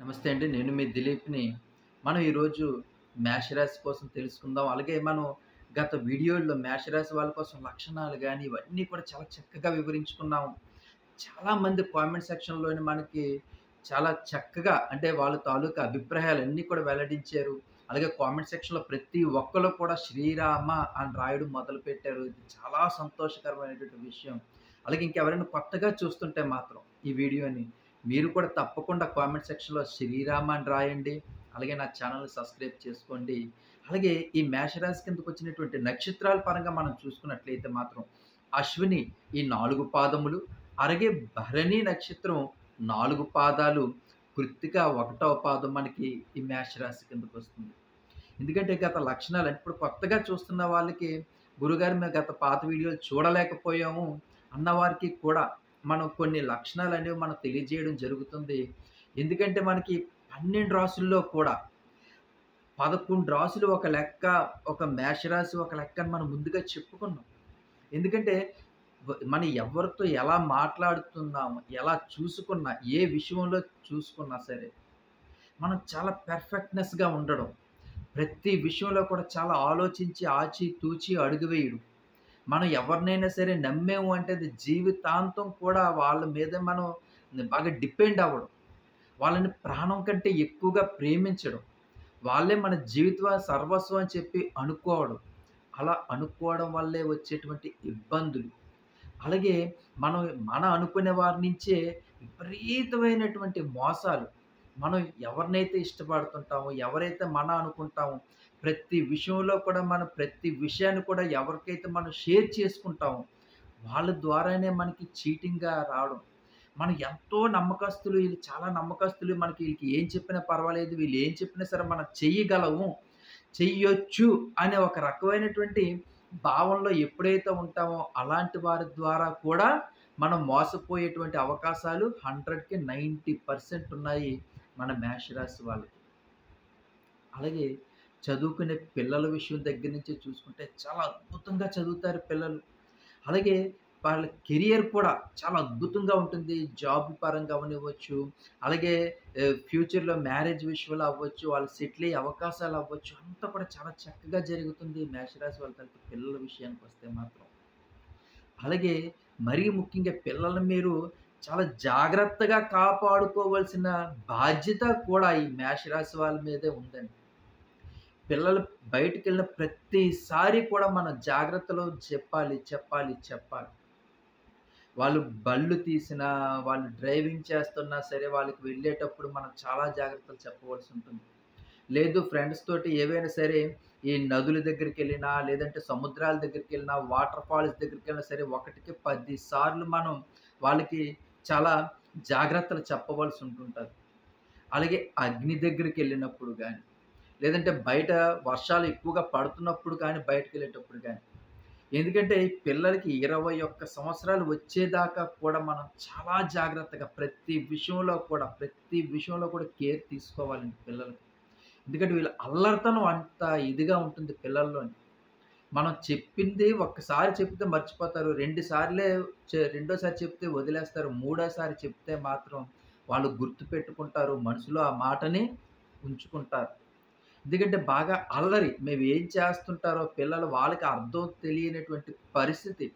నమస్తే అండి. నేను మీ దిలీప్‌ని. మనం ఈరోజు మేషరాశి కోసం తెలుసుకుందాం. అలాగే మనం గత వీడియోల్లో మేషరాశి వాళ్ళ కోసం లక్షణాలు గాని, ఇవన్నీ కూడా చాలా చక్కగా వివరించుకున్నాం. చాలామంది కామెంట్ సెక్షన్‌లోని మనకి చాలా చక్కగా అంటే వాళ్ళ తాలూకా అభిప్రాయాలన్నీ కూడా వెల్లడించారు. అలాగే కామెంట్ సెక్షన్‌లో ప్రతి ఒక్కళ్ళు కూడా శ్రీరామ అని రాయడం మొదలుపెట్టారు. ఇది చాలా సంతోషకరమైనటువంటి విషయం. అలాగే ఇంకెవరైనా కొత్తగా చూస్తుంటే మాత్రం ఈ వీడియోని మీరు కూడా తప్పకుండా కామెంట్ సెక్షన్‌లో శ్రీరామ అని రాయండి. అలాగే నా ఛానెల్‌ని సబ్స్క్రైబ్ చేసుకోండి. అలాగే ఈ మేషరాశి కిందకొచ్చినటువంటి నక్షత్రాల పరంగా మనం చూసుకున్నట్లయితే మాత్రం అశ్విని ఈ 4 పాదములు, అలాగే భరణి నక్షత్రం 4 పాదాలు, కృత్తిక 1వ పాదం మనకి ఈ మేషరాశి కిందకొస్తుంది. ఎందుకంటే గత లక్షణాలు అంటే ఇప్పుడు కొత్తగా చూస్తున్న వాళ్ళకి గురుగారు మేము గత పాత వీడియోలు చూడలేకపోయాము అన్నవారికి కూడా మనం కొన్ని లక్షణాలనేవి మనం తెలియజేయడం జరుగుతుంది. ఎందుకంటే మనకి 12 రాసుల్లో కూడా 11 రాసులు ఒక లెక్క, ఒక మేషరాశి ఒక లెక్క అని మనం ముందుగా చెప్పుకున్నాం. ఎందుకంటే మనం ఎవరితో ఎలా మాట్లాడుతున్నాము, ఎలా చూసుకున్నా, ఏ విషయంలో చూసుకున్నా సరే, మనం చాలా పెర్ఫెక్ట్‌నెస్‌గా ఉండడం. ప్రతి విషయంలో కూడా చాలా ఆలోచించి, ఆచి తూచి అడుగు వేయడం. మనం ఎవరినైనా సరే నమ్మాము అంటే అది జీవితాంతం కూడా వాళ్ళ మీద మనం బాగా డిపెండ్ అవ్వడం. వాళ్ళని ప్రాణం కంటే ఎక్కువగా ప్రేమించడం. వాళ్ళే మన జీవిత సర్వస్వం అని చెప్పి అనుకోవడం. అలా అనుకోవడం వల్లే వచ్చేటువంటి ఇబ్బందులు. అలాగే మనం అనుకునే వారి నుంచే విపరీతమైనటువంటి మోసాలు. మనం ఎవరినైతే ఇష్టపడుతుంటామో, ఎవరైతే అనుకుంటామో, ప్రతి విషయంలో కూడా మనం ప్రతి విషయాన్ని కూడా ఎవరికైతే మనం షేర్ చేసుకుంటామో, వాళ్ళ ద్వారానే మనకి చీటింగ్‌గా రావడం. మనం ఎంతో నమ్మకస్తులు, ఈళ్ళు చాలా నమ్మకస్తులు, మనకి ఈళ్ళకి ఏం చెప్పినా పర్వాలేదు, వీళ్ళు ఏం చెప్పినా సరే మనం చెయ్యగలము, చెయ్యొచ్చు అనే ఒక రకమైనటువంటి భావనలో ఎప్పుడైతే ఉంటామో, అలాంటి వారి ద్వారా కూడా మనం మోసపోయేటువంటి అవకాశాలు 100కి 90% ఉన్నాయి మన మేషరాశి వాళ్ళకి. అలాగే చదువుకునే పిల్లల విషయం దగ్గర నుంచి చూసుకుంటే చాలా అద్భుతంగా చదువుతారు పిల్లలు. అలాగే వాళ్ళ కెరియర్ కూడా చాలా అద్భుతంగా ఉంటుంది. జాబ్ పరంగా అవ్వనివ్వచ్చు, అలాగే ఫ్యూచర్‌లో మ్యారేజ్ విషయంలో అవ్వచ్చు, వాళ్ళు సెటిల్ అయ్యే అవకాశాలు అవ్వచ్చు, అంతా కూడా చాలా చక్కగా జరుగుతుంది మేషరాశి వాళ్ళ తాలూకు పిల్లల విషయానికొస్తే మాత్రం. అలాగే మరీ ముఖ్యంగా పిల్లల్ని మీరు చాలా జాగ్రత్తగా కాపాడుకోవాల్సిన బాధ్యత కూడా ఈ మేషరాశి వాళ్ళ మీదే ఉందండి. పిల్లలు బయటికెళ్ళిన ప్రతిసారి కూడా మనం జాగ్రత్తలు చెప్పాలి, చెప్పాలి, చెప్పాలి. వాళ్ళు బళ్ళు తీసినా, వాళ్ళు డ్రైవింగ్ చేస్తున్నా సరే, వాళ్ళకి వెళ్ళేటప్పుడు మనం చాలా జాగ్రత్తలు చెప్పవలసి ఉంటుంది. లేదు ఫ్రెండ్స్ తోటి ఏవైనా సరే, ఈ నదుల దగ్గరికెళ్ళినా, లేదంటే సముద్రాల దగ్గరికెళ్ళినా, వాటర్ ఫాల్స్ దగ్గరికెళ్ళినా సరే, ఒకటికి 10 సార్లు మనం వాళ్ళకి చాలా జాగ్రత్తలు చెప్పవలసి ఉంటుంటది. అలాగే అగ్ని దగ్గరికెళ్ళినప్పుడు గాని, లేదంటే బయట వర్షాలు ఎక్కువగా పడుతున్నప్పుడు కానీ, బయటికెళ్ళేటప్పుడు గాని. ఎందుకంటే ఈ పిల్లలకి 21 సంవత్సరాలు వచ్చేదాకా కూడా మనం చాలా జాగ్రత్తగా ప్రతి విషయంలో కూడా కేర్ తీసుకోవాలండి పిల్లలకి. ఎందుకంటే వీళ్ళ అల్లరితనం అంత ఇదిగా ఉంటుంది పిల్లల్లోని. మనం చెప్పింది ఒక్కసారి చెప్తే మర్చిపోతారు. 2 సార్లే రెండోసారి చెప్తే వదిలేస్తారు. మూడోసారి చెప్తే మాత్రం వాళ్ళు గుర్తుపెట్టుకుంటారు. మనసులో ఆ మాటని ఉంచుకుంటారు. ఎందుకంటే బాగా అల్లరి. మేమేం చేస్తుంటారో పిల్లలు వాళ్ళకి అర్థం తెలియనటువంటి పరిస్థితి.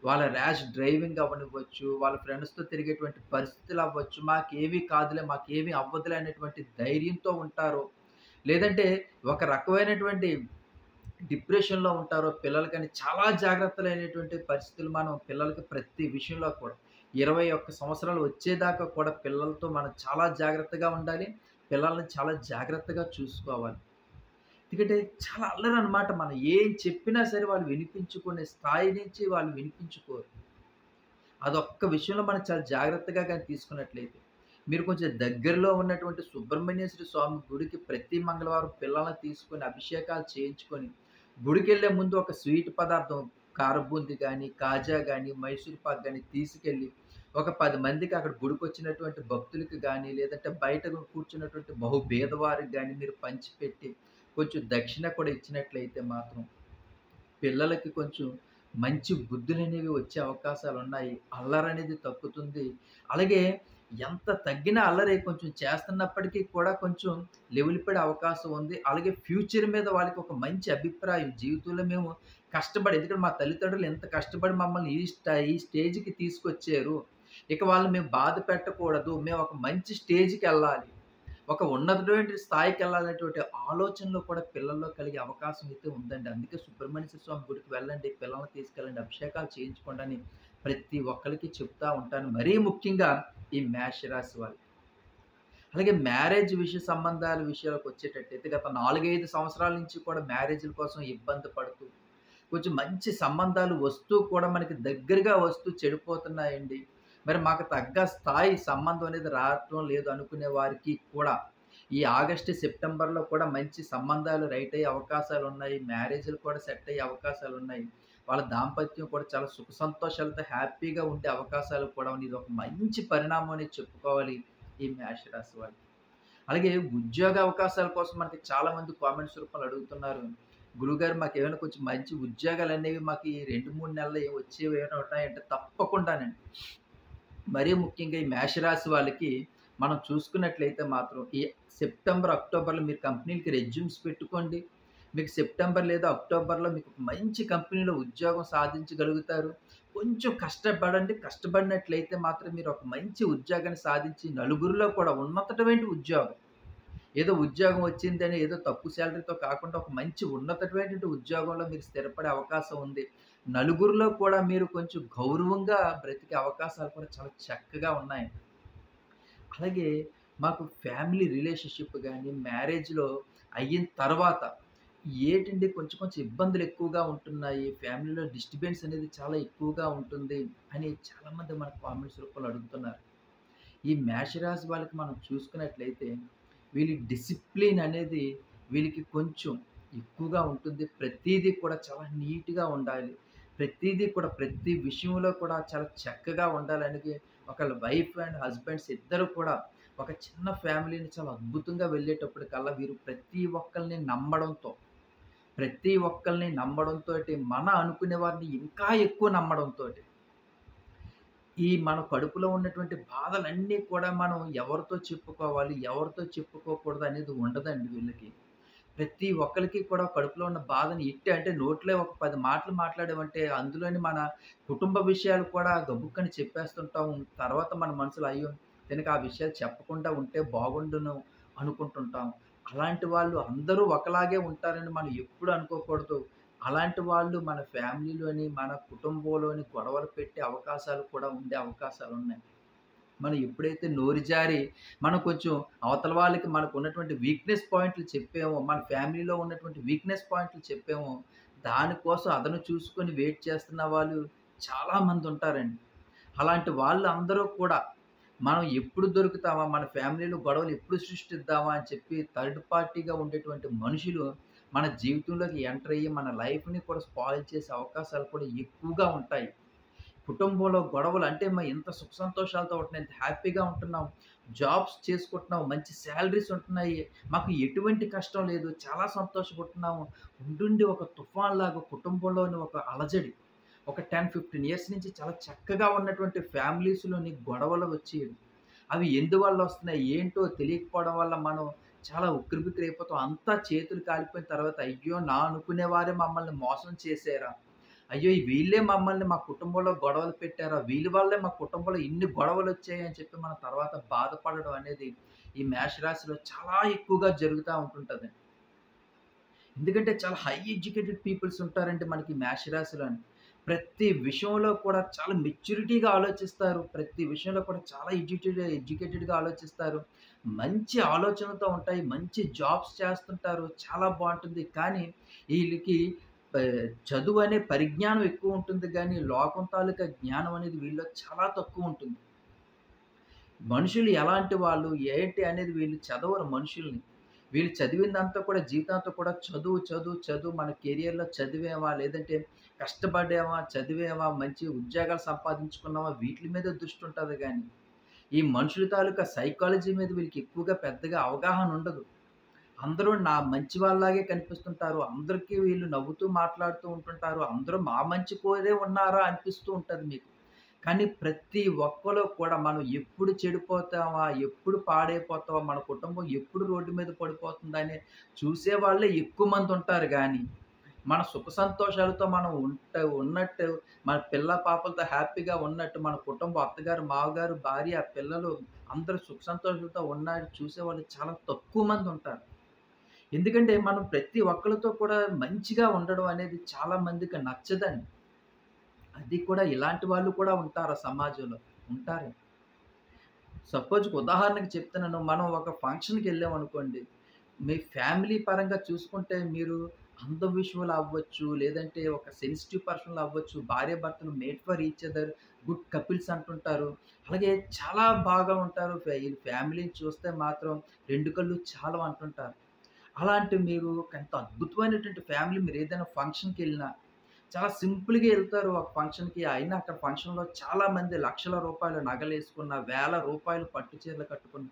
వాళ్ళ ర్యాష్ డ్రైవింగ్ అవ్వనివ్వచ్చు, వాళ్ళ ఫ్రెండ్స్‌తో తిరిగేటువంటి పరిస్థితులవ్వచ్చు, మాకేమీ కాదులే, మాకేమీ అవ్వదులే అనేటువంటి ధైర్యంతో ఉంటారు. లేదంటే ఒక రకమైనటువంటి డిప్రెషన్‌లో ఉంటారో పిల్లలకని చాలా జాగ్రత్తలైనటువంటి పరిస్థితులు మనం పిల్లలకి ప్రతి విషయంలో కూడా 21 సంవత్సరాలు వచ్చేదాకా కూడా పిల్లలతో మనం చాలా జాగ్రత్తగా ఉండాలి. పిల్లల్ని చాలా జాగ్రత్తగా చూసుకోవాలి. ఎందుకంటే చాలా అల్లరనమాట. మనం ఏం చెప్పినా సరే వాళ్ళు వినిపించుకునే స్థాయి నుంచి వాళ్ళు వినిపించుకోరు. అదొక్క విషయంలో మనం చాలా జాగ్రత్తగా గాని తీసుకున్నట్లయితే, మీరు కొంచెం దగ్గరలో ఉన్నటువంటి సుబ్రహ్మణ్యేశ్వర స్వామి గుడికి ప్రతి మంగళవారం పిల్లల్ని తీసుకొని అభిషేకాలు చేయించుకొని, గుడికెళ్ళే ముందు ఒక స్వీట్ పదార్థం కారబూంది గాని, కాజా గాని, మైసూర్ పాక్ గాని తీసుకెళ్ళి, ఒక 10 మందికి అక్కడ గుడికొచ్చినటువంటి భక్తులకి గాని, లేదంటే బయట కూర్చున్నటువంటి బహుబేదవారికి గాని మీరు పంచిపెట్టి, కొంచెం దక్షిణ కూడా ఇచ్చినట్లయితే మాత్రం పిల్లలకి కొంచెం మంచి బుద్ధులనేవి వచ్చే అవకాశాలున్నాయి. అల్లరనేది తగ్గుతుంది. అలాగే ఎంత తగ్గినా అల్లరి కొంచెం చేస్తున్నప్పటికీ కూడా కొంచెం లెవెల్ పడే అవకాశం ఉంది. అలాగే ఫ్యూచర్ మీద వాళ్ళకి ఒక మంచి అభిప్రాయం జీవితంలో మేము కష్టపడి ఎందుకంటే మా తల్లిదండ్రులు ఎంత కష్టపడి మమ్మల్ని ఈ స్టేజ్‌కి తీసుకొచ్చారు. ఇక వాళ్ళని మేము బాధ పెట్టకూడదు. మేము ఒక మంచి స్టేజ్‌కెళ్ళాలి. ఒక ఉన్నతమైన స్థాయికెళ్ళాలనేటువంటి ఆలోచనలు కూడా పిల్లల్లో కలిగే అవకాశం అయితే ఉందండి. అందుకే సుబ్రహ్మణ్యేశ్వర స్వామి గుడికి వెళ్ళండి, పిల్లల్ని తీసుకెళ్ళండి, అభిషేకాలు చేయించుకోండి అని ప్రతి ఒక్కళ్ళకి చెప్తా ఉంటాను. మరీ ముఖ్యంగా ఈ మేష రాశి వాళ్ళు. అలాగే మ్యారేజ్ సంబంధాల విషయాలకొచ్చేటట్టయితే గత 4, 5 సంవత్సరాల నుంచి కూడా మ్యారేజ్‌ల కోసం ఇబ్బంది పడుతూ, కొంచెం మంచి సంబంధాలు వస్తూ కూడా మనకి దగ్గరగా వస్తూ చెడిపోతున్నాయండి. మరి మాకు తగ్గ స్థాయి సంబంధం అనేది రావటం లేదు అనుకునే వారికి కూడా, ఈ ఆగస్టు, సెప్టెంబర్‌లో కూడా మంచి సంబంధాలు రైట్ అయ్యే అవకాశాలున్నాయి. మ్యారేజ్‌లు కూడా సెట్ అయ్యే అవకాశాలున్నాయి. వాళ్ళ దాంపత్యం కూడా చాలా సుఖ సంతోషాలతో హ్యాపీగా ఉండే అవకాశాలు కూడా ఉన్నాయి. ఇదొక మంచి పరిణామం అని చెప్పుకోవాలి ఈ మేష రాశి వాళ్ళు. అలాగే ఉద్యోగ అవకాశాల కోసం మనకి చాలామంది కామెంట్స్ రూపంలో అడుగుతున్నారు. గురువుగారు మాకేమైనా కొంచెం మంచి ఉద్యోగాలనేవి మాకు ఈ 2, 3 నెలల్లో వచ్చేవి ఏమైనా ఉన్నాయంటే తప్పకుండానండి. మరీ ముఖ్యంగా ఈ మేషరాశి వాళ్ళకి మనం చూసుకున్నట్లయితే మాత్రం ఈ సెప్టెంబర్, అక్టోబర్‌లో మీరు కంపెనీలకి రెజ్యూమ్స్ పెట్టుకోండి. మీకు సెప్టెంబర్ లేదా అక్టోబర్‌లో మీకు ఒక మంచి కంపెనీలో ఉద్యోగం సాధించగలుగుతారు. కొంచెం కష్టపడండి. కష్టపడినట్లయితే మాత్రం మీరు ఒక మంచి ఉద్యోగాన్ని సాధించి నలుగురిలో కూడా ఉన్నతమైన ఉద్యోగం. ఏదో ఉద్యోగం వచ్చిందని ఏదో తక్కువ సాలరీతో కాకుండా ఒక మంచి ఉన్నతమైనటువంటి ఉద్యోగంలో మీరు స్థిరపడే అవకాశం ఉంది. నలుగురిలో కూడా మీరు కొంచెం గౌరవంగా బ్రతికే అవకాశాలు కూడా చాలా చక్కగా ఉన్నాయి. అలాగే మాకు ఫ్యామిలీ రిలేషన్‌షిప్ గాని, మ్యారేజ్‌లో అయిన తర్వాత ఏటండి కొంచెం కొంచెం ఇబ్బందులు ఎక్కువగా ఉంటున్నాయి. ఫ్యామిలీలో డిస్టర్బెన్స్ అనేది చాలా ఎక్కువగా ఉంటుంది అని చాలామంది మనకు కామెంట్స్ రూపంలో అడుగుతున్నారు. ఈ మేషరాశి వాళ్ళకి మనం చూసుకున్నట్లయితే వీళ్ళ డిసిప్లిన్ అనేది వీళ్ళకి కొంచెం ఎక్కువగా ఉంటుంది. ప్రతీదీ కూడా చాలా నీట్‌గా ఉండాలి. ప్రతీదీ కూడా ప్రతి విషయంలో కూడా చాలా చక్కగా ఉండాలనేది ఒకళ్ళ వైఫ్ అండ్ హస్బెండ్స్ ఇద్దరు కూడా ఒక చిన్న ఫ్యామిలీని చాలా అద్భుతంగా వెళ్ళేటప్పటికల్లా వీరు ప్రతి ఒక్కళ్ళని నమ్మడంతోటి మన అనుకునే వారిని ఇంకా ఎక్కువ నమ్మడంతోటి ఈ మన కడుపులో ఉన్నటువంటి బాధలన్నీ కూడా మనం ఎవరితో చెప్పుకోవాలి, ఎవరితో చెప్పుకోకూడదు అనేది ఉండదండి వీళ్ళకి. ప్రతి ఒక్కళ్ళకి కూడా కడుపులో ఉన్న బాధని అంటే నోట్లో ఒక 10 మాటలు మాట్లాడామంటే అందులోని మన కుటుంబ విషయాలు కూడా గబుక్కని చెప్పేస్తుంటాం. తర్వాత మన మనసులో అయ్యో! దీనికి ఆ విషయాలు చెప్పకుండా ఉంటే బాగుండును అనుకుంటుంటాం. అలాంటి వాళ్ళు అందరూ ఒకలాగే ఉంటారని మనం ఎప్పుడు అనుకోకూడదు. అలాంటి వాళ్ళు మన ఫ్యామిలీలోని, మన కుటుంబంలోని గొడవలు పెట్టే అవకాశాలు కూడా ఉండే అవకాశాలున్నాయి. మనం ఎప్పుడైతే నోరు జారి, మనం కొంచెం అవతల వాళ్ళకి మనకున్నటువంటి వీక్‌నెస్ పాయింట్లు చెప్పామో, మన ఫ్యామిలీలో ఉన్నటువంటి వీక్‌నెస్ పాయింట్లు చెప్పామో, దానికోసం అదను చూసుకొని వెయిట్ చేస్తున్న వాళ్ళు చాలామందుంటారండి. అలాంటి వాళ్ళందరూ కూడా మనం ఎప్పుడు దొరుకుతామా, మన ఫ్యామిలీలో గొడవలు ఎప్పుడు సృష్టిద్దామా అని చెప్పి థర్డ్ పార్టీగా ఉండేటువంటి మనుషులు మన జీవితంలోకి ఎంటర్ అయ్యి, మన లైఫ్‌ని కూడా స్పాయిల్ చేసే అవకాశాలు కూడా ఎక్కువగా ఉంటాయి. కుటుంబంలో గొడవలు అంటే ఇంత సుఖ సంతోషాలతో ఉంటున్నాం, ఇంత హ్యాపీగా ఉంటున్నాం, జాబ్స్ చేసుకుంటున్నాం, మంచి సాలరీస్ ఉంటున్నాయి, మాకు ఎటువంటి కష్టం లేదు, చాలా సంతోషపడుతున్నాము. ఉండుండి ఒక తుఫాన్‌లాగా కుటుంబంలోని ఒక అలజడి, ఒక 10, 15 ఇయర్స్ నుంచి చాలా చక్కగా ఉన్నటువంటి ఫ్యామిలీస్‌లోని గొడవలు వచ్చి, అవి ఎందువల్ల వస్తున్నాయి, ఏంటో తెలియకపోవడం వల్ల మనం చాలా ఉక్కిరిబిక్కిరైపోతాం. అంతా చేతులు కాలిపోయిన తర్వాత, అయ్యో! నా అనుకునేవారే మమ్మల్ని మోసం చేశారా? అయ్యో! వీళ్ళే మమ్మల్ని మా కుటుంబంలో గొడవలు పెట్టారా? వీళ్ళ వల్లే మా కుటుంబంలో ఇన్ని గొడవలొచ్చాయి అని చెప్పి మనం తర్వాత బాధపడడం అనేది ఈ మేష రాశిలో చాలా ఎక్కువగా జరుగుతా ఉంటుంటదండి. ఎందుకంటే చాలా హై ఎడ్యుకేటెడ్ పీపుల్స్ ఉంటారండి మనకి మేష రాశిలోని. ప్రతి విషయంలో కూడా చాలా మెచ్యూరిటీగా ఆలోచిస్తారు. ప్రతి విషయంలో కూడా చాలా ఎడ్యుకేటెడ్‌గా ఆలోచిస్తారు. మంచి ఆలోచనలతో ఉంటాయి. మంచి జాబ్స్ చేస్తుంటారు. చాలా బావుంటుంది. కానీ ఈళ్ళకి చదువనే పరిజ్ఞానం ఎక్కువుంటుంది గానీ, లోకం తాలూకా జ్ఞానం అనేది వీళ్ళలో చాలా తక్కువుంటుంది. మనుషులు ఎలాంటి వాళ్ళు, ఏంటి అనేది వీళ్ళు చదవరు మనుషుల్ని. వీళ్ళు చదివిందంతా కూడా జీవితాంతం కూడా చదువు, చదువు, చదువు మన కెరియర్‌లో చదివామా, లేదంటే కష్టపడామా, చదివామా, మంచి ఉద్యోగాలు సంపాదించుకున్నామా వీటిల మీద దృష్టుంటది గానీ, ఈ మనుషుల తాలూకా సైకాలజీ మీద వీళ్ళకి ఎక్కువగా పెద్దగా అవగాహన ఉండదు. అందరూ నా మంచి వాళ్ళలాగే కనిపిస్తుంటారు. అందరికీ వీళ్ళు నవ్వుతూ మాట్లాడుతూ ఉంటుంటారు. అందరూ మా మంచి కోరే ఉన్నారా అనిపిస్తూ ఉంటది మీకు. కానీ ప్రతి ఒక్కలో కూడా మనం ఎప్పుడు చెడిపోతామా? ఎప్పుడు పాడైపోతామా? మన కుటుంబం ఎప్పుడు రోడ్డు మీద పడిపోతుందని చూసేవాళ్ళే ఎక్కువ మందుంటారు గానీ, మన సుఖ సంతోషాలతో మనం ఉన్నట్టు, మన పిల్ల పాపలతో హ్యాపీగా ఉన్నట్టు, మన కుటుంబం అత్తగారు, మావగారు, భార్య, పిల్లలు అందరూ సుఖ సంతోషాలతో ఉన్నట్టు చూసేవాళ్ళు చాలా తక్కువ మందుంటారు. ఎందుకంటే మనం ప్రతి ఒక్కళ్ళతో కూడా మంచిగా ఉండడం అనేది చాలా మందికి నచ్చదండి. అది కూడా ఇలాంటి వాళ్ళు కూడా ఉంటారా సమాజంలో? ఉంటారు. సపోజ్‌కి ఉదాహరణకి చెప్తున్నాను. మనం ఒక ఫంక్షన్‌కెళ్ళామనుకోండి. మీ ఫ్యామిలీ పరంగా చూసుకుంటే మీరు అందం విషయంలో అవ్వచ్చు, లేదంటే ఒక సెన్సిటివ్ పర్సన్‌లో అవ్వచ్చు. భార్యాభర్తలు made for each other, good couples అంటుంటారు. అలాగే చాలా బాగా ఉంటారు. ఈ ఫ్యామిలీని చూస్తే మాత్రం 2 కళ్ళు చాలవు అంటుంటారు. అలాంటి మీరు ఎంత అద్భుతమైనటువంటి ఫ్యామిలీ మీరేదైనా ఫంక్షన్‌కెళ్ళినా చాలా సింపుల్‌గా ఎళ్తారు ఒక ఫంక్షన్‌కి. అయినా అక్కడ ఫంక్షన్‌లో చాలామంది లక్షల రూపాయల నగలేసుకున్న, వేల రూపాయలు పట్టు చీరలు కట్టుకుని,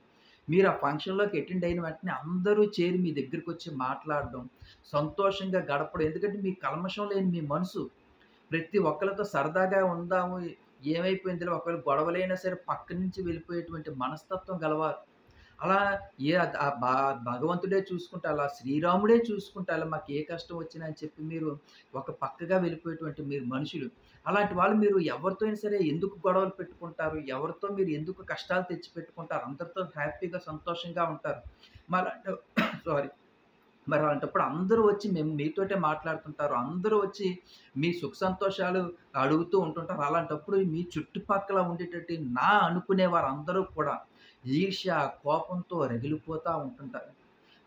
మీరు ఆ ఫంక్షన్‌లోకి అటెండ్ అయిన వెంటనే అందరూ చేరి మీ దగ్గరికొచ్చి మాట్లాడడం, సంతోషంగా గడపడం. ఎందుకంటే మీ కల్మషం లేని మీ మనసు ప్రతి ఒక్కళ్ళతో సరదాగా ఉందాము, ఏమైపోయిందిలే ఒకవేళ గొడవలైనా సరే పక్క నుంచి వెళ్ళిపోయేటువంటి మనస్తత్వం గలవారు. అలా ఏ అద్ ఆ భ భగవంతుడే చూసుకుంటే అలా శ్రీరాముడే చూసుకుంటే అలా మాకు ఏ కష్టం వచ్చినా అని చెప్పి మీరు ఒక పక్కగా వెళ్ళిపోయేటువంటి మీరు మనుషులు. అలాంటి వాళ్ళు మీరు ఎవరితో అయినా సరే ఎందుకు గొడవలు పెట్టుకుంటారు? ఎవరితో మీరు ఎందుకు కష్టాలు తెచ్చిపెట్టుకుంటారు? అందరితో హ్యాపీగా, సంతోషంగా ఉంటారు. మరలాంటి సారీ. మరి అలాంటప్పుడు అందరూ వచ్చి మేము మీతోటే మాట్లాడుతుంటారు. అందరూ వచ్చి మీ సుఖ సంతోషాలు అడుగుతూ ఉంటుంటారు. అలాంటప్పుడు మీ చుట్టుపక్కల ఉండేటట్టు నా అనుకునే వారందరూ కూడా ఈర్ష్య, కోపంతో రగిలిపోతా ఉంటుంటారు.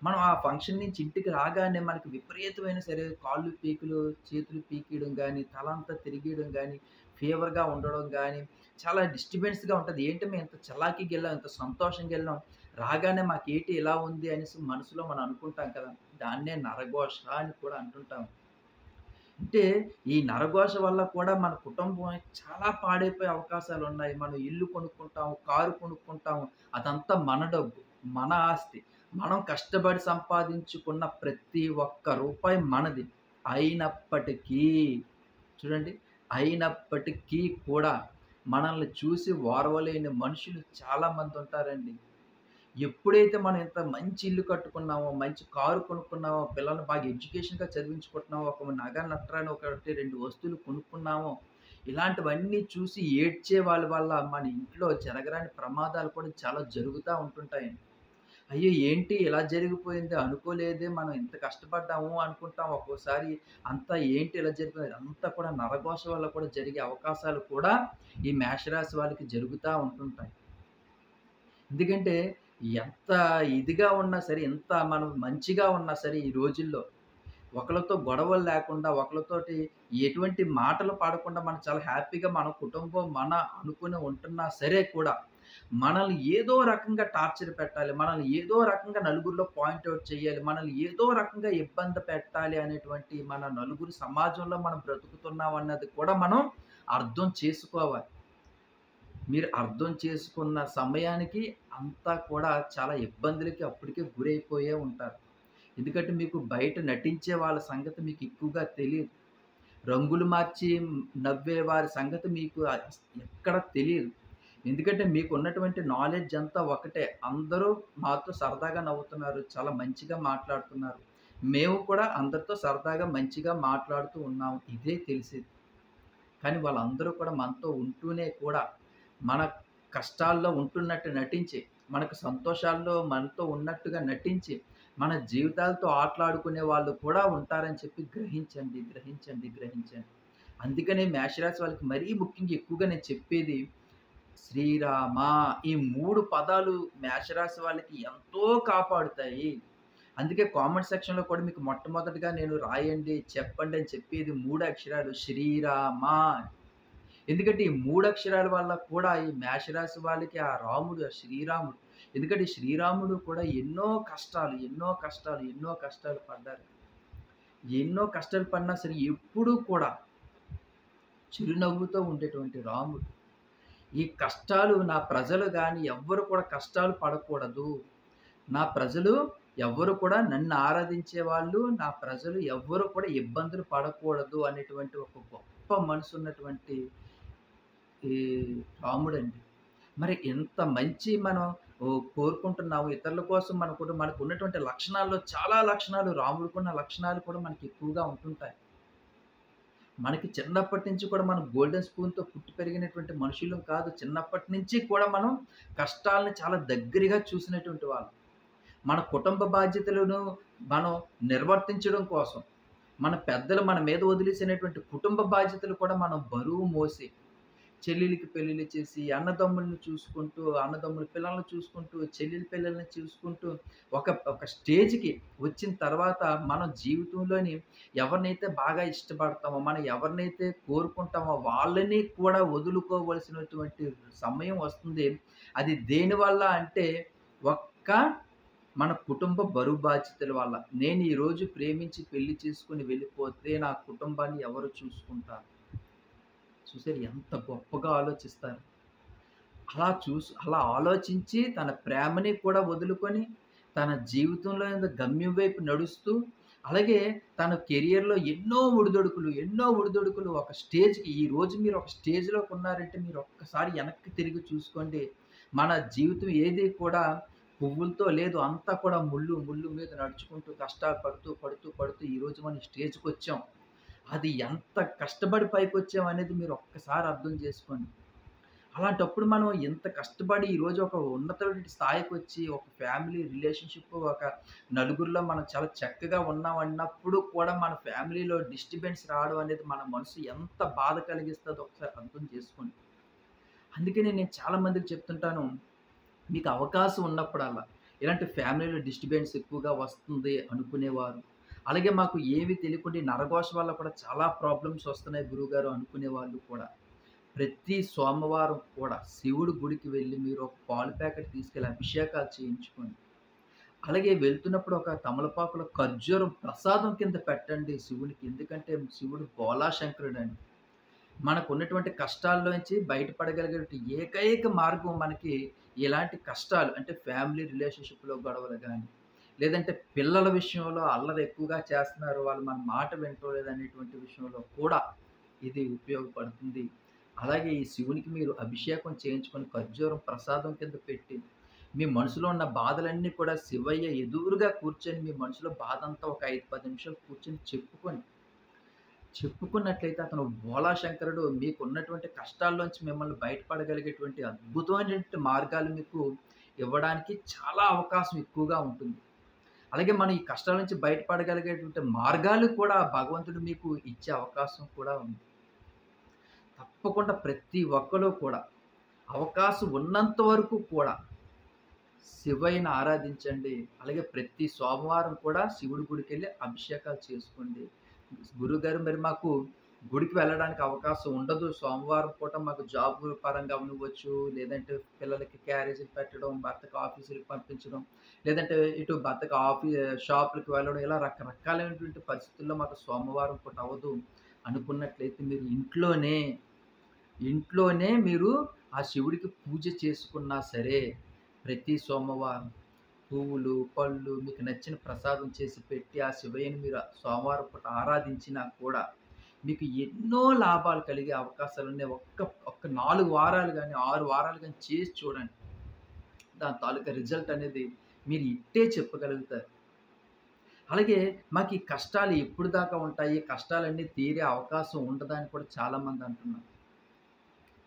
మనం ఆ ఫంక్షన్ నుంచి ఇంటికి రాగానే మనకి విపరీతమైన సరే కాళ్ళు పీకులు, చేతులు పీకేయడం గానీ, తలంతా తిరిగేయడం గానీ, ఫీవర్‌గా ఉండడం గానీ, చాలా డిస్టర్బెన్స్‌గా ఉంటది. ఏంటి మేము ఇంత చలాకీగెళ్ళాం, ఇంత సంతోషంగెళ్ళాం. రాగానే మాకేంటి ఇలా ఉంది అనేసి మనసులో మనం అనుకుంటాం కదా! దాన్నే నరఘోష అని కూడా అంటుంటాం. అంటే ఈ నరఘోష వల్ల కూడా మన కుటుంబం చాలా పాడైపోయే అవకాశాలున్నాయి. మనం ఇల్లు కొనుక్కుంటాం, కారు కొనుక్కుంటాం. అదంతా మన డబ్బు, మన ఆస్తి. మనం కష్టపడి సంపాదించుకున్న ప్రతి ఒక్క రూపాయి మనది. అయినప్పటికీ చూడండి, అయినప్పటికీ కూడా మనల్ని చూసి ఓర్వలేని మనుషులు చాలా మందుంటారండి. ఎప్పుడైతే మనం ఇంత మంచి ఇల్లు కట్టుకున్నామో, మంచి కారు కొనుక్కున్నామో, పిల్లల్ని బాగా ఎడ్యుకేషన్‌గా చదివించుకుంటున్నామో, ఒక నగ నట్రాని ఒకటి 2 వస్తువులు కొనుక్కున్నామో, ఇలాంటివన్నీ చూసి ఏడ్చే వాళ్ళ వల్ల మన ఇంట్లో జరగరాని ప్రమాదాలు కూడా చాలా జరుగుతా ఉంటుంటాయండి. అయ్యో! ఏంటి ఇలా జరిగిపోయింది అనుకోలేదే, మనం ఇంత కష్టపడ్డాము అనుకుంటాం. ఒక్కోసారి అంతా ఏంటి ఇలా జరిగిపోయింది, అంతా కూడా నరఘోష వల్ల కూడా జరిగే అవకాశాలు కూడా ఈ మేషరాశి వాళ్ళకి జరుగుతా ఉంటుంటాయి. ఎందుకంటే ఎంత ఇదిగా ఉన్నా సరే, ఎంత మనం మంచిగా ఉన్నా సరే ఈ రోజుల్లో ఒకళ్ళతో గొడవలు లేకుండా, ఒకళ్ళతోటి ఎటువంటి మాటలు పడకుండా మనం చాలా హ్యాపీగా మన కుటుంబం మన అనుకుని ఉంటున్నా సరే కూడా, మనల్ని ఏదో రకంగా టార్చర్ పెట్టాలి. మనల్ని ఏదో రకంగా నలుగురిలో పాయింట్ ఔట్ చేయాలి. మనల్ని ఏదో రకంగా ఇబ్బంది పెట్టాలి అనేటువంటి మన నలుగురు సమాజంలో మనం బ్రతుకుతున్నాం అన్నది కూడా మనం అర్థం చేసుకోవాలి. మీరు అర్థం చేసుకున్న సమయానికి అంతా కూడా చాలా ఇబ్బందులకి అప్పటికే గురైపోయే ఉంటారు. ఎందుకంటే మీకు బయట నటించే వాళ్ళ సంగతి మీకు ఎక్కువగా తెలీదు. రంగులు మార్చి నవ్వే వారి సంగతి మీకు ఎక్కడ తెలీదు. ఎందుకంటే మీకున్నటువంటి నాలెడ్జ్ అంతా ఒకటే. అందరూ మాతో సరదాగా నవ్వుతున్నారు. చాలా మంచిగా మాట్లాడుతున్నారు. మేము కూడా అందరితో సరదాగా మంచిగా మాట్లాడుతూ ఉన్నాము. ఇదే తెలిసేది. కానీ వాళ్ళందరూ కూడా మనతో ఉంటూనే కూడా మన కష్టాల్లో ఉంటున్నట్టు నటించి, మనకు సంతోషాల్లో మనతో ఉన్నట్టుగా నటించి, మన జీవితాలతో ఆటలాడుకునే వాళ్ళు కూడా ఉంటారని చెప్పి గ్రహించండి, గ్రహించండి, గ్రహించండి. అందుకనే మేషరాశి వాళ్ళకి మరీ ముఖ్యంగా ఎక్కువగా నేను చెప్పేది శ్రీరామ. ఈ 3 పదాలు మేషరాశి వాళ్ళకి ఎంతో కాపాడుతాయి. అందుకే కామెంట్ సెక్షన్‌లో కూడా మీకు మొట్టమొదటిగా నేను రాయండి, చెప్పండి అని చెప్పేది 3 అక్షరాలు శ్రీరామ. ఎందుకంటే ఈ 3 అక్షరాల వల్ల కూడా ఈ మేషరాశి వాళ్ళకి ఆ రాముడు, ఆ శ్రీరాముడు ఎందుకంటే శ్రీరాముడు కూడా ఎన్నో కష్టాలు, ఎన్నో కష్టాలు, ఎన్నో కష్టాలు పడ్డారు. ఎన్నో కష్టాలు పడినా సరే ఎప్పుడూ కూడా చిరునవ్వుతో ఉండేటువంటి రాముడు. ఈ కష్టాలు నా ప్రజలు గాని ఎవ్వరు కూడా కష్టాలు పడకూడదు. నా ప్రజలు ఎవ్వరు కూడా నన్ను ఆరాధించే వాళ్ళు, నా ప్రజలు ఎవ్వరు కూడా ఇబ్బందులు పడకూడదు అనేటువంటి ఒక గొప్ప మనసున్నటువంటి ఈ రాముడండి. మరి ఇంత మంచి మనం కోరుకుంటున్నాము ఇతరుల కోసం మనకున్నటువంటి లక్షణాల్లో చాలా లక్షణాలు రాముడికున్న లక్షణాలు కూడా మనకి ఎక్కువగా ఉంటుంటాయి. మనకి చిన్నప్పటి నుంచి కూడా మనం గోల్డెన్ స్పూన్‌తో పుట్టి పెరిగినటువంటి మనుషులం కాదు. చిన్నప్పటి నుంచి కూడా మనం కష్టాలను చాలా దగ్గరగా చూసినటువంటి వాళ్ళం. మన కుటుంబ బాధ్యతలను మనం నిర్వర్తించడం కోసం, మన పెద్దలు మన మీద వదిలేసినటువంటి కుటుంబ బాధ్యతలు కూడా మనం బరువు మోసి చెల్లెలికి పెళ్ళిళ్ళు చేసి, అన్నదమ్ముల్ని చూసుకుంటూ, అన్నదమ్ముల పిల్లల్ని చూసుకుంటూ, చెల్లెలి పిల్లల్ని చూసుకుంటూ, ఒక స్టేజ్‌కి వచ్చిన తర్వాత మనం జీవితంలోని ఎవరినైతే బాగా ఇష్టపడతామో, మనం ఎవరినైతే కోరుకుంటామో వాళ్ళని కూడా వదులుకోవలసినటువంటి సమయం వస్తుంది. అది దేనివల్ల అంటే, ఒక్క మన కుటుంబ బరువు బాధ్యతల వల్ల. నేను ఈరోజు ప్రేమించి పెళ్లి చేసుకొని వెళ్ళిపోతే నా కుటుంబాన్ని ఎవరు చూసుకుంటారు? చూసారు ఎంత గొప్పగా ఆలోచిస్తారు. అలా ఆలోచించి తన ప్రేమని కూడా వదులుకొని, తన జీవితంలో ఏదో గమ్యం వైపు నడుస్తూ, అలాగే తన కెరియర్‌లో ఎన్నో ఒడిదుడుకులు ఒక స్టేజ్‌కి ఈరోజు మీరు ఒక స్టేజ్‌లోకున్నారంటే మీరు ఒక్కసారి వెనక్కి తిరిగి చూసుకోండి. మన జీవితం ఏది కూడా పువ్వులతో లేదు. అంతా కూడా ముళ్ళు మీద నడుచుకుంటూ కష్టాలు పడుతూ ఈరోజు మనం ఈ స్టేజ్‌కొచ్చాం. అది ఎంత కష్టపడి పైకొచ్చామనేది మీరు ఒక్కసారి అర్థం చేసుకోండి. అలాంటప్పుడు మనం ఇంత కష్టపడి ఈరోజు ఒక ఉన్నతమైన స్థాయికొచ్చి, ఒక ఫ్యామిలీ రిలేషన్‌షిప్ ఒక నలుగురిలో మనం చాలా చక్కగా ఉన్నామన్నప్పుడు కూడా మన ఫ్యామిలీలో డిస్టర్బెన్స్ రావడం అనేది మన మనసు ఎంత బాధ కలిగిస్తదో ఒకసారి అర్థం చేసుకోండి. అందుకనే నేను చాలా మందికి చెప్తుంటాను, మీకు అవకాశం ఉన్నప్పుడల్లా ఇలాంటి ఫ్యామిలీలో డిస్టర్బెన్స్ ఎక్కువగా వస్తుంది అనుకునేవారు, అలాగే మాకు ఏమి తెలియకుండా ఈ నరఘోష వల్ల కూడా చాలా ప్రాబ్లమ్స్ వస్తున్నాయి గురువుగారు అనుకునేవాళ్ళు కూడా ప్రతి సోమవారం కూడా శివుడి గుడికి వెళ్ళి మీరు ఒక పాలు ప్యాకెట్ తీసుకెళ్ళి అభిషేకాలు చేయించుకోండి. అలాగే వెళ్తున్నప్పుడు ఒక తమలపాకులో ఖర్జూరం ప్రసాదం కింద పెట్టండి శివునికి. ఎందుకంటే శివుడు భోళాశంకరుడండి. మనకున్నటువంటి కష్టాల్లోంచి బయటపడగలిగేటువంటి ఏకైక మార్గం మనకి ఇలాంటి కష్టాలు అంటే ఫ్యామిలీ రిలేషన్‌షిప్‌లో గొడవలు గాని, లేదంటే పిల్లల విషయంలో అల్లరి ఎక్కువగా చేస్తున్నారు, వాళ్ళు మన మాట వింటలేదనేటువంటి విషయంలో కూడా ఇది ఉపయోగపడుతుంది. అలాగే ఈ శివునికి మీరు అభిషేకం చేయించుకొని ఖర్జూరం ప్రసాదం కింద పెట్టి, మీ మనసులో ఉన్న బాధలన్నీ కూడా శివయ్య ఎదురుగా కూర్చొని మీ మనసులో బాధంతా ఒక 5, 10 నిమిషాలు కూర్చొని చెప్పుకోండి. చెప్పుకున్నట్లయితే అతను భోళాశంకరుడు మీకున్నటువంటి కష్టాల్లోంచి మిమ్మల్ని బయటపడగలిగేటువంటి అద్భుతమైనటువంటి మార్గాలు మీకు ఇవ్వడానికి చాలా అవకాశం ఎక్కువగా ఉంటుంది. అలాగే మనం ఈ కష్టాల నుంచి బయటపడగలిగేటువంటి మార్గాలు కూడా భగవంతుడు మీకు ఇచ్చే అవకాశం కూడా ఉంది. తప్పకుండా ప్రతి ఒక్కళ్ళు కూడా అవకాశం ఉన్నంత వరకు కూడా శివయ్యని ఆరాధించండి. అలాగే ప్రతి సోమవారం కూడా శివుడి గుడికెళ్ళి అభిషేకాలు చేసుకోండి. గురువుగారు మరి మాకు గుడికి వెళ్ళడానికి అవకాశం ఉండదు. సోమవారం పూట మాకు జాబ్ పరంగా అవ్వనివ్వచ్చు, లేదంటే పిల్లలకి క్యారేజీలు పెట్టడం, భర్తకి ఆఫీసులకి పంపించడం, లేదంటే ఇటు భర్తకి షాపులకి వెళ్ళడం ఇలా రకరకాలైనటువంటి పరిస్థితుల్లో మాకు సోమవారం పూట అవ్వదు అనుకున్నట్లయితే మీరు ఇంట్లోనే మీరు ఆ శివుడికి పూజ చేసుకున్నా సరే ప్రతి సోమవారం పువ్వులు, పళ్ళు మీకు నచ్చిన ప్రసాదం చేసి పెట్టి ఆ శివయ్యని మీరు సోమవారం పూట ఆరాధించినా కూడా మీకు ఎన్నో లాభాలు కలిగే అవకాశాలున్నాయి. ఒక్క 4 వారాలు గాని, 6 వారాలు గాని చేసి చూడండి. దాని తాలూకా రిజల్ట్ అనేది మీరు ఇట్టే చెప్పగలుగుతారు. అలాగే మాకు ఈ కష్టాలు ఎప్పుడు దాకా ఉంటాయి? కష్టాలన్నీ తీరే అవకాశం ఉండదని కూడా చాలామంది అంటున్నారు.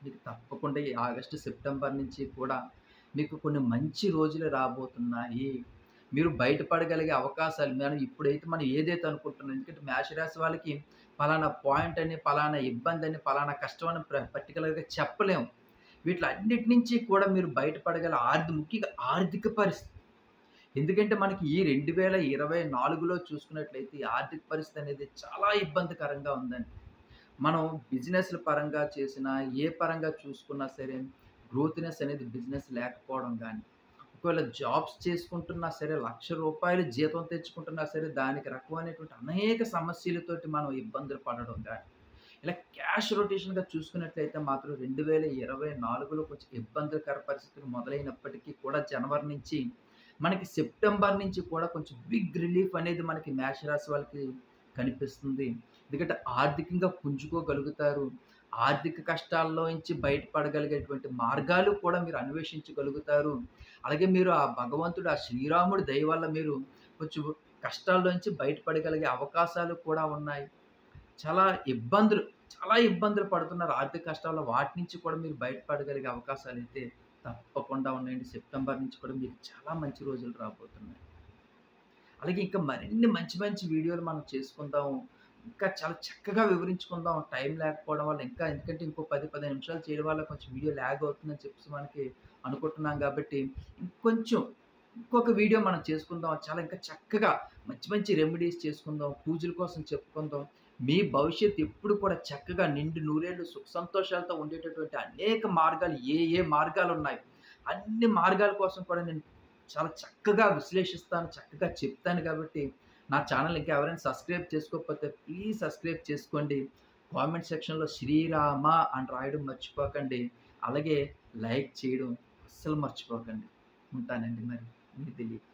మీకు తప్పకుండా ఈ ఆగస్టు, సెప్టెంబర్ నుంచి కూడా మీకు కొన్ని మంచి రోజులు రాబోతున్నాయి. మీరు బయటపడగలిగే అవకాశాలు మనం ఏదైతే అనుకుంటున్నాం ఎందుకంటే మేషరాశి వాళ్ళకి పలానా పాయింట్ అని, పలానా ఇబ్బందని, పలానా కష్టం అని పర్టిక్యులర్‌గా చెప్పలేము. వీటిలన్నిటి నుంచి కూడా మీరు బయటపడగల ముఖ్యంగా ఆర్థిక పరిస్థితి. ఎందుకంటే మనకి ఈ 2024లో చూసుకున్నట్లయితే ఈ ఆర్థిక పరిస్థితి అనేది చాలా ఇబ్బందికరంగా ఉందండి. మనం బిజినెస్‌ల పరంగా చేసినా, ఏ పరంగా చూసుకున్నా సరే గ్రోత్‌నెస్ అనేది బిజినెస్ లేకపోవడం గానీ, ఒకవేళ జాబ్స్ చేసుకుంటున్నా సరే, రూ. 1,00,000 జీతం తెచ్చుకుంటున్నా సరే, దానికి రకమైనటువంటి అనేక సమస్యలతోటి మనం ఇబ్బందులు పడడం గానీ, ఇలా క్యాష్ రొటేషన్‌గా చూసుకున్నట్లయితే మాత్రం 2024లో కొంచెం ఇబ్బందికర పరిస్థితులు మొదలైనప్పటికీ కూడా జనవరి నుంచి మనకి సెప్టెంబర్ నుంచి కూడా కొంచెం బిగ్ రిలీఫ్ అనేది మనకి మేషరాశి వాళ్ళకి కనిపిస్తుంది. ఎందుకంటే ఆర్థికంగా పుంజుకోగలుగుతారు. ఆర్థిక కష్టాల్లో నుంచి బయటపడగలిగేటువంటి మార్గాలు కూడా మీరు అన్వేషించగలుగుతారు. అలాగే మీరు ఆ భగవంతుడు, ఆ శ్రీరాముడి దయ వల్ల మీరు కొంచెం కష్టాల్లోంచి బయటపడగలిగే అవకాశాలు కూడా ఉన్నాయి. చాలా ఇబ్బందులు, చాలా ఇబ్బందులు పడుతున్నారు ఆర్థిక కష్టాల్లో. వాటి నుంచి కూడా మీరు బయటపడగలిగే అవకాశాలైతే తప్పకుండా ఉన్నాయండి. సెప్టెంబర్ నుంచి కూడా మీకు చాలా మంచి రోజులు రాబోతున్నాయి. అలాగే ఇంకా మరిన్ని మంచి మంచి వీడియోలు మనం చేసుకుందాం. ఇంకా చాలా చక్కగా వివరించుకుందాం. టైం లేకపోవడం వల్ల ఇంకా ఎందుకంటే ఇంకో 10, 15 నిమిషాలు చేయడం వల్ల కొంచెం వీడియో లాగ్ అవుతుందని చెప్పేసి మనకి అనుకుంటున్నాం కాబట్టి, ఇంకొంచెం ఇంకొక వీడియో మనం చేసుకుందాం. చాలా ఇంకా చక్కగా మంచి మంచి రెమెడీస్ చేసుకుందాం. పూజల కోసం చెప్పుకుందాం. మీ భవిష్యత్తు ఎప్పుడు కూడా చక్కగా నిండు నూరేళ్ళు సుఖ సంతోషాలతో ఉండేటటువంటి అనేక మార్గాలు ఏ ఏ మార్గాలున్నాయి. అన్ని మార్గాల కోసం కూడా నేను చాలా చక్కగా విశ్లేషిస్తాను. చక్కగా చెప్తాను కాబట్టి నా ఛానల్ ఇంకా ఎవరైనా సబ్స్క్రైబ్ చేసుకోకపోతే ప్లీజ్ సబ్స్క్రైబ్ చేసుకోండి. కామెంట్ సెక్షన్‌లో శ్రీరామ అని రాయడం మర్చిపోకండి. అలాగే లైక్ చేయడం అస్సలు మర్చిపోకండి. ఉంటానండి మరి. మీ దిలీప్.